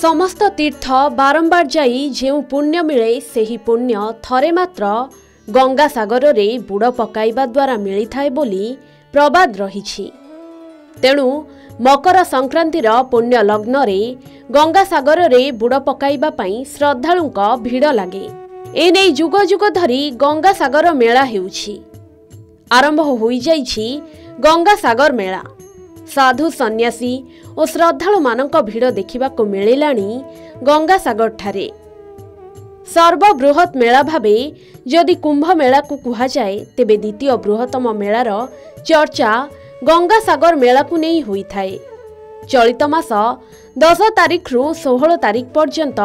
समस्त तीर्थ बारंबार जाई जेउ पुण्य मिले सेही पुण्य थरे मात्र गंगा सागर रे बुड़ पकाइबा द्वारा मिली थाए बोली प्रबाद रहिछि। तेणु मकर संक्रांतिर पुण्य लग्न रे गंगा सागर रे बुड़ पकाइबा पई श्रद्धालुंक भिड़ लागे। एने जुग जुग धरी गंगा सागर मेला हेउछि। आरंभ होई जाइछि गंगा सागर मेला। साधु सन्यासी और श्रद्धालु मानक भिड़ देखिबाको मिलिलाणी गंगा सागर ठारे। सर्वबृहत मेला भावे जदि कुंभ मेला को कुहा जाए तेबे द्वितीय बृहत्तम मेलार चर्चा गंगा सागर मेला को नहीं होई थाए। चलित मास 10 तारिख रु 16 तारिख पर्यंत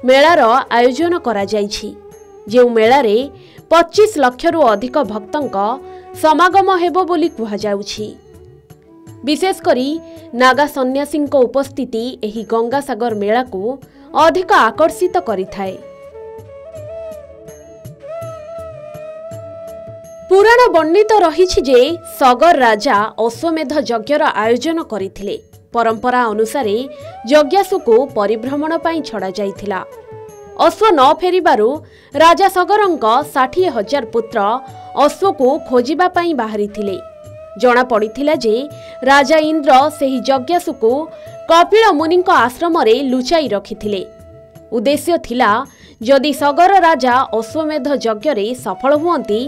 मेलार आयोजन करा जाइछि। जे मेला रे 25 लाख रु अधिक भक्तंक समागम हेबो बोली कुहा जाउछि। विशेषकरी नागा सन्यासी उपस्थिति एही गंगा सागर मेला को अधिक आकर्षित करिथाए। पुराण वर्णित रहिछि जे सगर राजा अश्वमेध यज्ञर आयोजन करिथिले। परंपरा अनुसारे यज्ञासु को परिभ्रमण पई छड़ा जाइथिला। अश्व न फेरिबारु राजा सगरंक 60,000 पुत्र अश्व को खोजिबा पई बाहरिथिले। जना पड़िथिला जे राजा इंद्र सेही यज्ञासु को कपिल मुनि आश्रम रे लुचाई रखिथिले। उद्देश्य थिला जदि सगर राजा अश्वमेध यज्ञ रे सफल हुअंती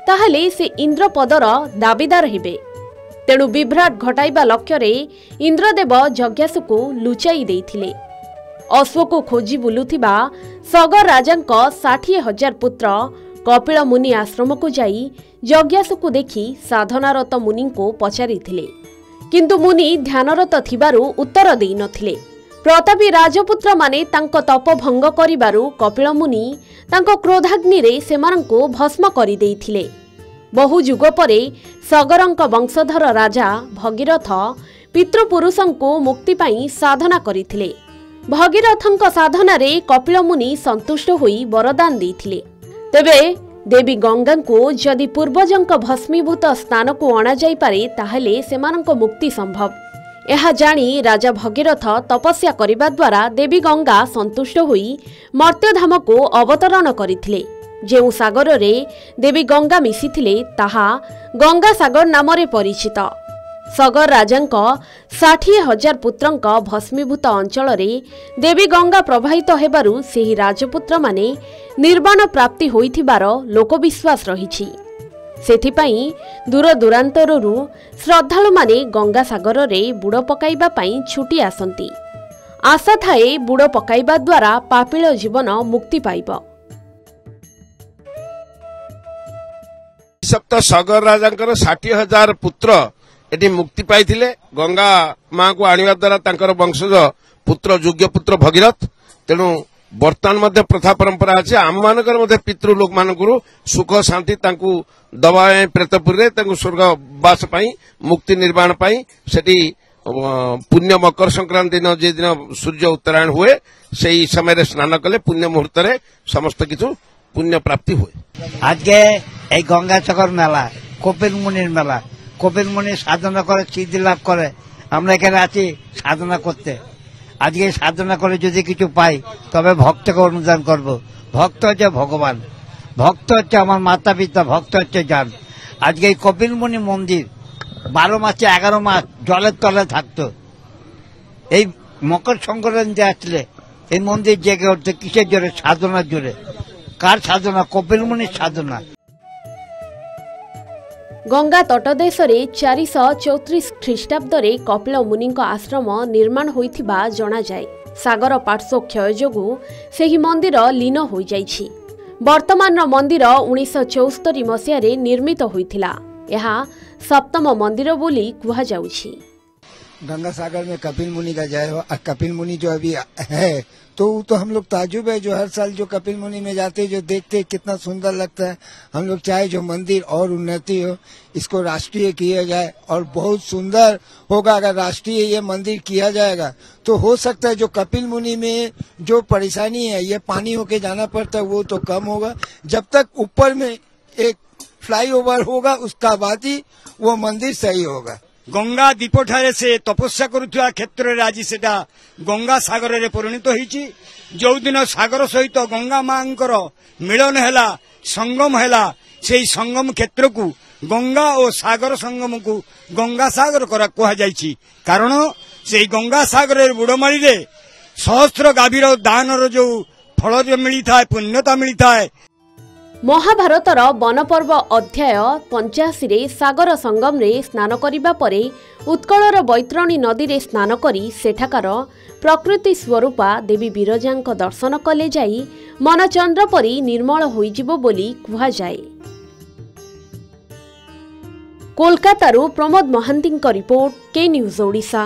ताहले से इंद्र पदर दाबीदार हेबे। तेणु विभ्राट घटाइबा लक्ष्य रे इंद्रदेव यज्ञासु को लुचाई देइथिले। अश्व को खोजी बुलुथिबा सगर राजांक 60,000 पुत्र कपिल मुनि आश्रम को जाई यज्ञासु को देखि साधनारत मुनि को पचारिथिले। किंतु मुनि ध्यानरत थिबारु उत्तर देई नथिले। प्रतापी राजपुत्र माने तांको तप भंग करिबारु कपिल मुनि तांको क्रोधाग्नि रे सेमानंको भस्म करि देइथिले। बहु जुग परे सगरंक वंशधर राजा भगीरथ पितृपुरुषंको मुक्ति पाई साधना करिथिले। भगीरथंक साधना रे कपिल मुनि संतुष्ट होई वरदान देइथिले। तेबे देवी गंगा को जदि पूर्वजंक भस्मीभूत स्थान को अणा जाई पारे ताहले सेमानंको मुक्ति संभव। यह जानी राजा भगीरथ तपस्या करिबा द्वारा देवी गंगा संतुष्ट होई मर्त्यधाम को अवतरण करिथिले। जेउ सागर रे देवी गंगा मिसिथिले ताहा गंगा सागर नामरे परिचित। सगर राजांक 60,000 पुत्रंक भस्मीभूत अंचल रे देवी गंगा प्रवाहित हेबारु सेही राजपुत्र माने निर्वाण प्राप्ति होइथिबार लोकविश्वास रहिछि। सेथिपाई दूर दूरांतरु श्रद्धालु माने गंगा सागर रे बुड़ पकाइबा पई छुटी आसंती। आशा थाए बुड़ पकाइबा द्वारा पापिल जीवन मुक्ति पाइब। सप्त सगर राजांकर 60,000 पुत्र एटी मुक्ति पाइथिले। गंगा मां को आनिबा द्वारा तांकर वंशज पुत्र योग्य पुत्र भगीरथ। तेणु वर्तमान मध्य प्रथा परंपरा अछि आम मानकर मध्य पितृ लोक मानकरू सुख शांति तांकु दबाए प्रेतपुर रे तांकु स्वर्गवास पई मुक्ति निर्माण पई सेठी पुण्य मकर संक्रांति दिन जे दिन सूर्य उत्तरायण हुए सेही समय रे स्नान कले पुण्य मुहूर्त रे समस्त किछु पुण्य प्राप्ति हुए। आज के ए गंगा सागर मेला कपिल मुनिर मेला। कपिल मुनि साधना करे सिद्धि लाभ करे। আমরা এখানে আছি সাধনা করতে। আজকে সাধনা করে যদি কিছু পাই তবে ভক্তকে অনুদান করব। ভক্ত হচ্ছে ভগবান, ভক্ত হচ্ছে আমার মাতা পিতা, ভক্ত হচ্ছে জান। আজকে এই কপিল মুনি মন্দির 12 মাসে 11 মাস জলের তলে থাকতো। এই মকর সংক্রান্তি আসলে এই মন্দির জেগে উঠতো কিসের জোরে? সাধনার জোরে। কার সাধনা? কপিল মুনির সাধনা। गंगा तटदेश 434 ख्रीष्टाब्द कपिल मुनि आश्रम निर्माण होइथिबा जणा जाए। सागर पार्श्व क्षय जोगु सेही मंदिर लीन हो जाइछि। वर्तमान मंदिर 1974 मसीह रे निर्मित होइथिला। यह सप्तम मंदिर बोली कुहा जाउछि। गंगा सागर में कपिल मुनि का जय हो। कपिल मुनि जो अभी है तो हम लोग ताजुब है जो हर साल जो कपिल मुनि में जाते जो देखते कितना सुंदर लगता है। हम लोग चाहे जो मंदिर और उन्नति हो, इसको राष्ट्रीय किया जाए और बहुत सुंदर होगा। अगर राष्ट्रीय ये मंदिर किया जाएगा तो हो सकता है जो कपिल मुनि में जो परेशानी है ये पानी होके जाना पड़ता है वो तो कम होगा। जब तक ऊपर में एक फ्लाईओवर होगा उसका बाद ही वो मंदिर सही होगा। गंगा दीप ठारे से तपस्या करुवा क्षेत्र में आज से गंगा सागर में परिणत होती जो दिन सागर सहित गंगा मां मिलन है संगम है से संगम क्षेत्र को गंगा और सागर संगम को गंगा सागर कहुई कारण से गंगा सागर बुड़माड़ी रे सहस्र गाभीर दान जो फल जो मिलता है पुण्यता मिलता है। महाभारतर वनपर्व अध्याय 85 रे सागर संगम रे स्नान करिबा परे उत्कलर बैतरणी नदी रे स्नान करी सेठाकार प्रकृति स्वरूपा देवी बिरजांक दर्शन कले जाई मन चंद्र परी निर्मल होइजिबो बोली कुहा जाए। कोलकातारू प्रमोद महांती रिपोर्ट के न्यूज ओडिशा।